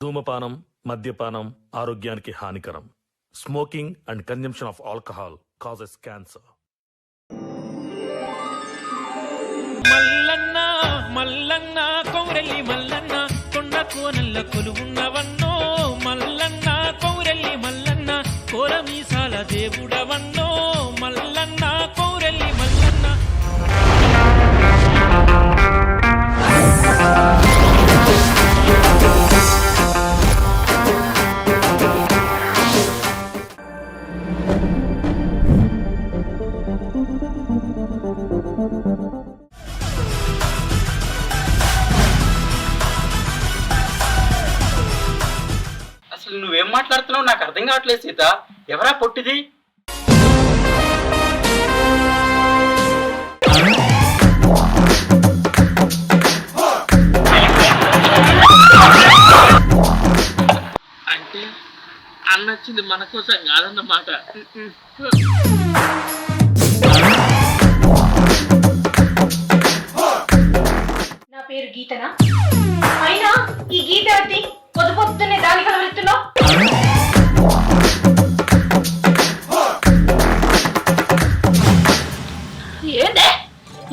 ధూమపానం, మద్యపానం ఆరోగ్యానికి హానికరం. Smoking and consumption of alcohol causes cancer. Mallanna Mallanna కౌరెల్లి మల్లన్న కొండ కోనల్ల కొలువున్నవన్నో మల్లన్న కౌరెల్లి మల్లన్న కోరమీసాల దేవుడవన్నో మల్లన్న కౌరెల్లి మల్లన్న. అసలు నువ్వేం మాట్లాడుతున్నావు నాకు అర్థం కావట్లేదు సీత. ఎవరా పొట్టిది? అంటే అన్నొచ్చింది మన కోసం కాదన్నమాట. నా పేరు గీతనా? అయినా ఈ గీత ఎవరిది? పొద్దు పొద్దున్నే దాని కలవెత్తున్నావు. ఏందే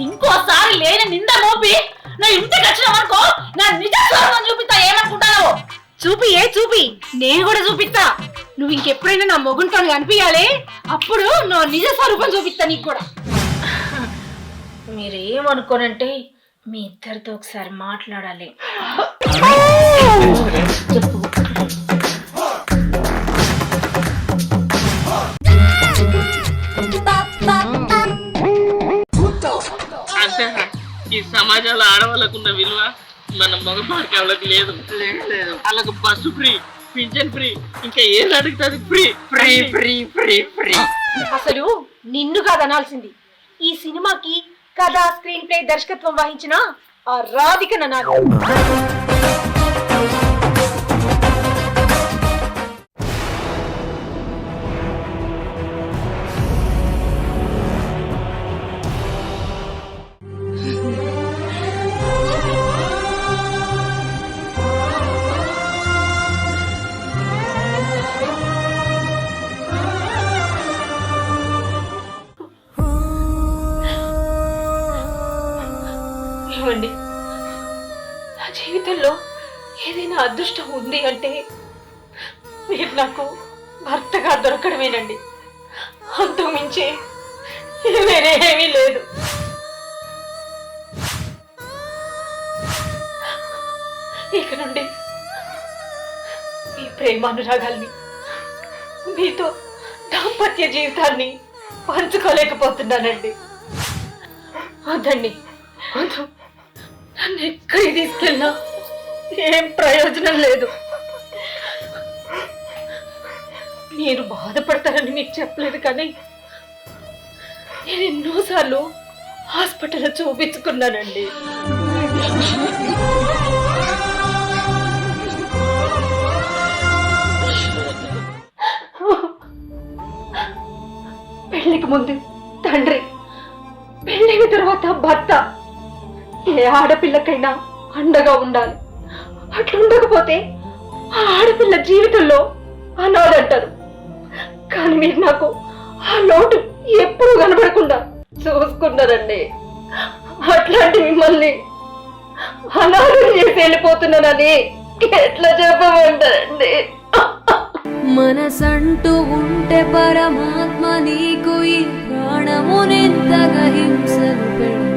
ఇంకోసారి లేని నింద మోపి నా ఇంటికి వచ్చినావనుకో నా నిజ స్వరూపం చూపిస్తా. ఏమనుకుంటావు? చూపి నేను కూడా చూపిస్తా. నువ్వు ఇంకెప్పుడైనా నా మొగుంతో కనిపించాలి, అప్పుడు నా నిజ స్వరూపం చూపిస్తా నీకు కూడా. మీరేమనుకోనంటే మీ ఇద్దరితో ఒకసారి మాట్లాడాలి. చెప్పు. అంటే ఈ సమాజంలో ఆడవాళ్ళకున్న విలువ మన మగవారికి వాళ్ళకి లేదు. వాళ్ళకు బస్సు ఫ్రీ, పింఛన్ ఫ్రీ, ఇంకా ఏది అడుగుతుంది free free free free free. అసలు నిన్ను కాదనాల్సింది. ఈ సినిమాకి కథ, స్క్రీన్ ప్లే, దర్శకత్వం వహించిన ఆ రాధిక నాది. ఏమండి, నా జీవితంలో ఏదైనా అదృష్టం ఉంది అంటే మీరు నాకు భర్తగా దొరకడమేనండి. అంతకు మించి వేరే ఏమీ లేదు. ఇక నుండి ఈ ప్రేమానురాగాల్ని, మీతో దాంపత్య జీవితాన్ని పంచుకోలేకపోతున్నానండి. వద్దండి, వద్దు. నన్ను ఎక్కడికి తీసుకెళ్ళినా ఏం ప్రయోజనం లేదు. మీరు బాధపడతారని మీకు చెప్పలేదు, కానీ నేను ఎన్నోసార్లు హాస్పిటల్లో చూపించుకున్నానండి. పెళ్లికి ముందు తండ్రి, పెళ్ళైన తర్వాత భర్త. ఏ ఆడపిల్లకైనా అండగా ఉండాలి. అట్లుండకపోతే ఆ ఆడపిల్ల జీవితంలో అనాథంటారు. కానీ మీరు నాకు ఆ లోటు ఎప్పుడూ కనబడకుండా చూసుకున్నారండి. అట్లాంటి మిమ్మల్ని అనాథం చేసి వెళ్ళిపోతున్నానని ఎట్లా చెప్పమంటారండి? మనసంటూ ఉంటే పరమాత్మ నీకు ఈ ప్రాణమునెంతగా హింసలు పెడు.